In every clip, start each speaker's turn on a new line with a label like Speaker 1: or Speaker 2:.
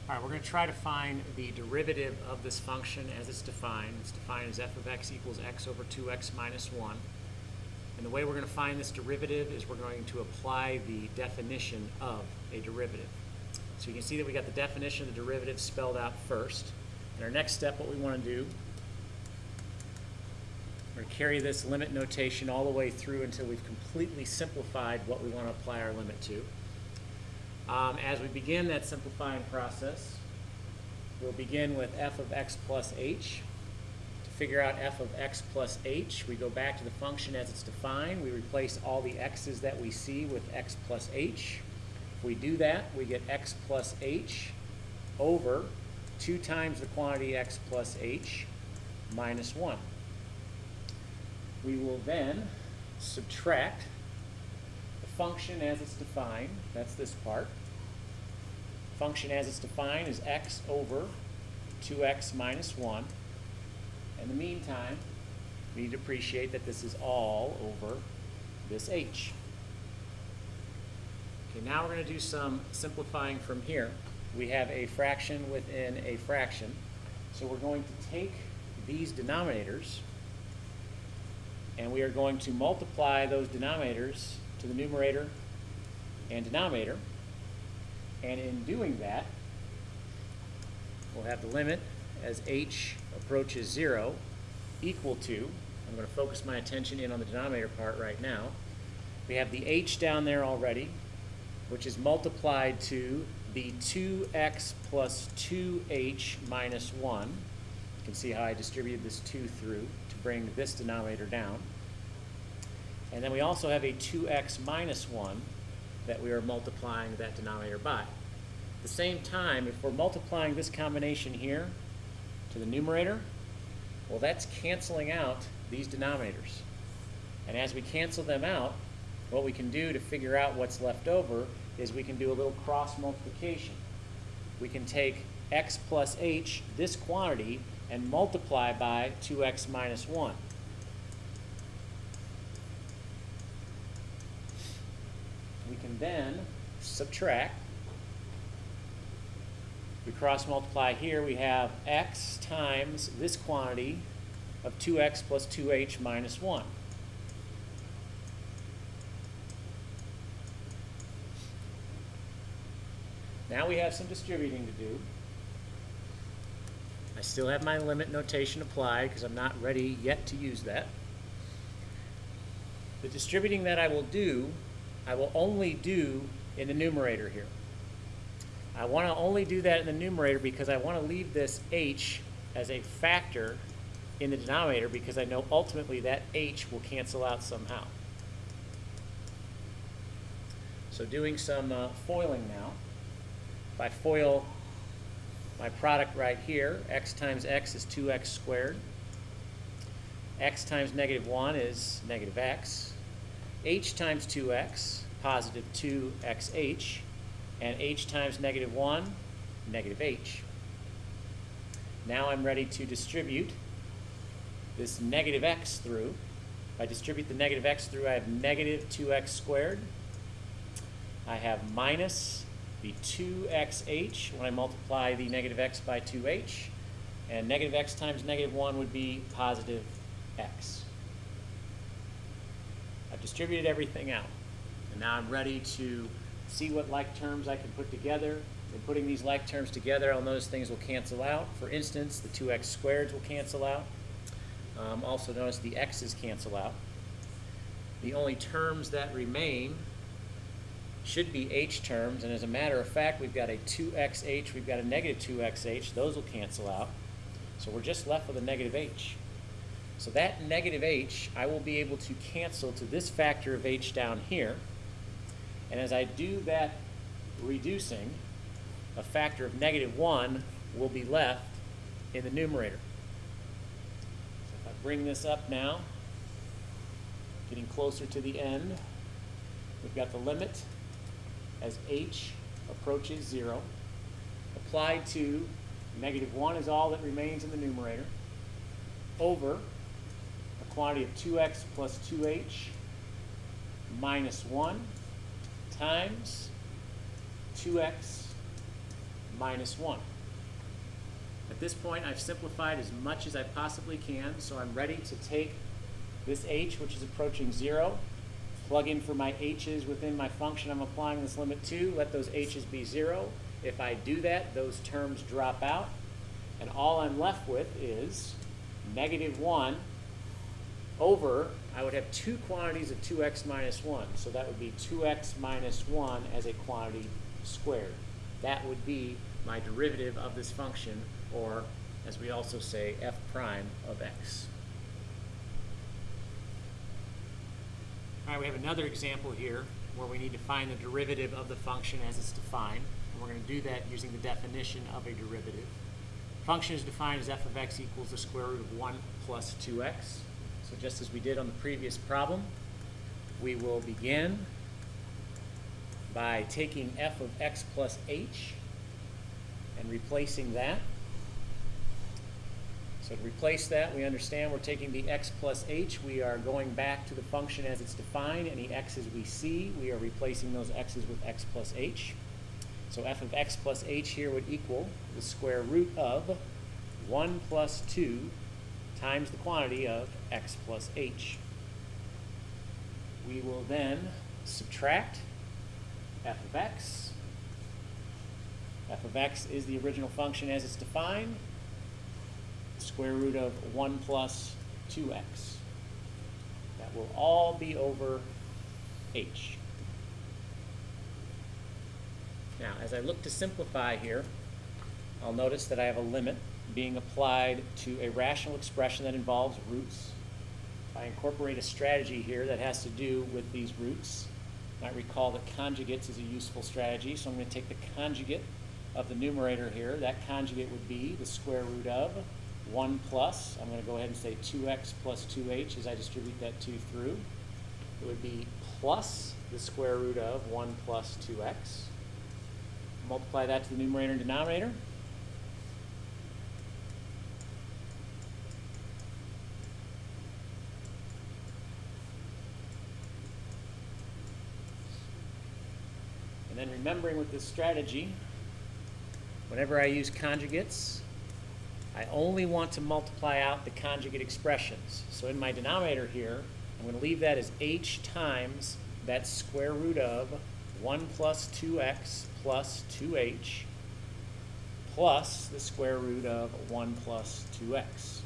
Speaker 1: All right, we're going to try to find the derivative of this function as it's defined. It's defined as f of x equals x over 2x minus 1. And the way we're going to find this derivative is we're going to apply the definition of a derivative. So you can see that we got the definition of the derivative spelled out first. In our next step, what we want to do, we're going to carry this limit notation all the way through until we've completely simplified what we want to apply our limit to. As we begin that simplifying process, we'll begin with f of x plus h. To figure out f of x plus h, we go back to the function as it's defined. We replace all the x's that we see with x plus h. If we do that, we get x plus h over 2 times the quantity x plus h minus 1. We will then subtract the function as it's defined. That's this part. Function as it's defined is x over 2x minus 1. In the meantime, we need to appreciate that this is all over this h. Okay, now we're going to do some simplifying from here. We have a fraction within a fraction. So we're going to take these denominators and we are going to multiply those denominators to the numerator and denominator. And in doing that, we'll have the limit as h approaches 0 equal to, I'm going to focus my attention in on the denominator part right now. We have the h down there already, which is multiplied to the 2x plus 2h minus 1. You can see how I distributed this 2 through to bring this denominator down. And then we also have a 2x minus 1 that we are multiplying that denominator by. At the same time, if we're multiplying this combination here to the numerator, well, that's canceling out these denominators. And as we cancel them out, what we can do to figure out what's left over is we can do a little cross multiplication. We can take x plus h, this quantity, and multiply by 2x minus 1. We can then subtract. We cross multiply here, we have x times this quantity of 2x plus 2h minus 1. Now we have some distributing to do. I still have my limit notation applied because I'm not ready yet to use that. The distributing that I will do, I will only do in the numerator here. I want to only do that in the numerator because I want to leave this h as a factor in the denominator because I know ultimately that h will cancel out somehow. So doing some foiling now. If I FOIL my product right here, x times x is 2x squared. X times negative 1 is negative x. H times 2x, positive 2xh. And h times negative 1, negative h. Now I'm ready to distribute this negative x through. If I distribute the negative x through, I have negative 2x squared. I have minus the 2xh when I multiply the negative x by 2h. And negative x times negative 1 would be positive x. I've distributed everything out. And now I'm ready to see what like terms I can put together. In putting these like terms together, I'll notice things will cancel out. For instance, the 2x squareds will cancel out. Also notice the x's cancel out. The only terms that remain should be h terms, and as a matter of fact, we've got a 2xh, we've got a negative 2xh. Those will cancel out. So we're just left with a negative h. So that negative h, I will be able to cancel to this factor of h down here. And as I do that reducing, a factor of negative 1 will be left in the numerator. So if I bring this up now, getting closer to the end, we've got the limit as h approaches 0. Applied to negative 1 is all that remains in the numerator, over a quantity of 2x plus 2h minus 1 times 2x minus 1. At this point, I've simplified as much as I possibly can, so I'm ready to take this h, which is approaching 0, plug in for my h's within my function I'm applying this limit to, let those h's be 0. If I do that, those terms drop out, and all I'm left with is negative 1 over, I would have two quantities of 2x minus 1, so that would be 2x minus 1 as a quantity squared. That would be my derivative of this function, or as we also say, f prime of x. All right, we have another example here where we need to find the derivative of the function as it's defined. And we're going to do that using the definition of a derivative. The function is defined as f of x equals the square root of 1 plus 2x. So just as we did on the previous problem, we will begin by taking f of x plus h and replacing that. So to replace that, we understand we're taking the x plus h. We are going back to the function as it's defined. Any x's we see, we are replacing those x's with x plus h. So f of x plus h here would equal the square root of 1 plus 2 times the quantity of x plus h. We will then subtract f of x. F of x is the original function as it's defined. Square root of 1 plus 2x. That will all be over h. Now, as I look to simplify here, I'll notice that I have a limit being applied to a rational expression that involves roots. If I incorporate a strategy here that has to do with these roots, you might recall that conjugates is a useful strategy, so I'm going to take the conjugate of the numerator here. That conjugate would be the square root of 1 plus, I'm going to go ahead and say 2x plus 2h as I distribute that 2 through. It would be plus the square root of 1 plus 2x. Multiply that to the numerator and denominator. And then remembering with this strategy, whenever I use conjugates, I only want to multiply out the conjugate expressions. So in my denominator here, I'm going to leave that as h times that square root of 1 plus 2x plus 2h plus the square root of 1 plus 2x.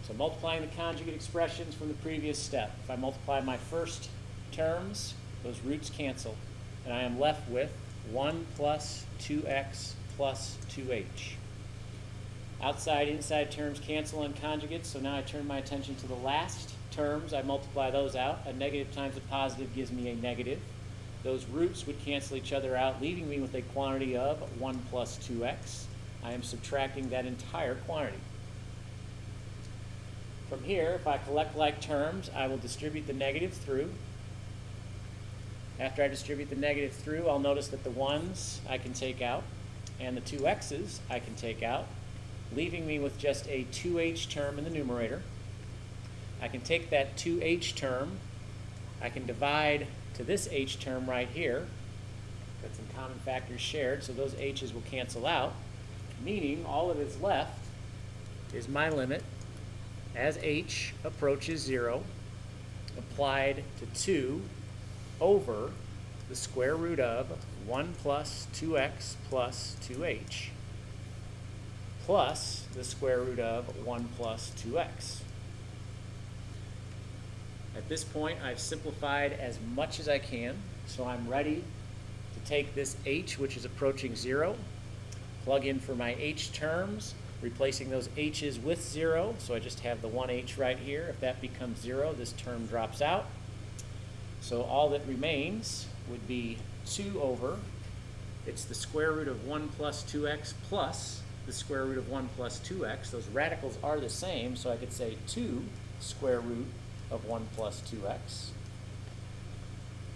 Speaker 1: So multiplying the conjugate expressions from the previous step. If I multiply my first terms, those roots cancel, and I am left with 1 plus 2x plus 2h. Outside, inside terms cancel on conjugates, so now I turn my attention to the last terms. I multiply those out. A negative times a positive gives me a negative. Those roots would cancel each other out, leaving me with a quantity of 1 plus 2x. I am subtracting that entire quantity. From here, if I collect like terms, I will distribute the negative through. After I distribute the negative through, I'll notice that the 1's I can take out, and the 2x's I can take out, leaving me with just a 2h term in the numerator. I can take that 2h term, I can divide to this h term right here. Got some common factors shared, so those h's will cancel out, meaning all that is left is my limit as h approaches 0, applied to 2 over the square root of 1 plus 2x plus 2h plus the square root of 1 plus 2x. At this point, I've simplified as much as I can, so I'm ready to take this h, which is approaching 0, plug in for my h terms, replacing those h's with 0, so I just have the 1h right here. If that becomes 0, this term drops out. So all that remains would be 2 over, it's the square root of 1 plus 2x plus the square root of 1 plus 2x. Those radicals are the same, so I could say 2 square root of 1 plus 2x.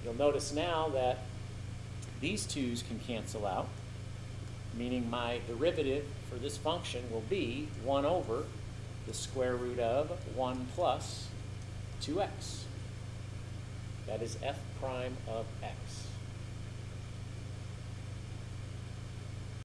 Speaker 1: You'll notice now that these 2's can cancel out, meaning my derivative for this function will be 1 over the square root of 1 plus 2x. That is f prime of x.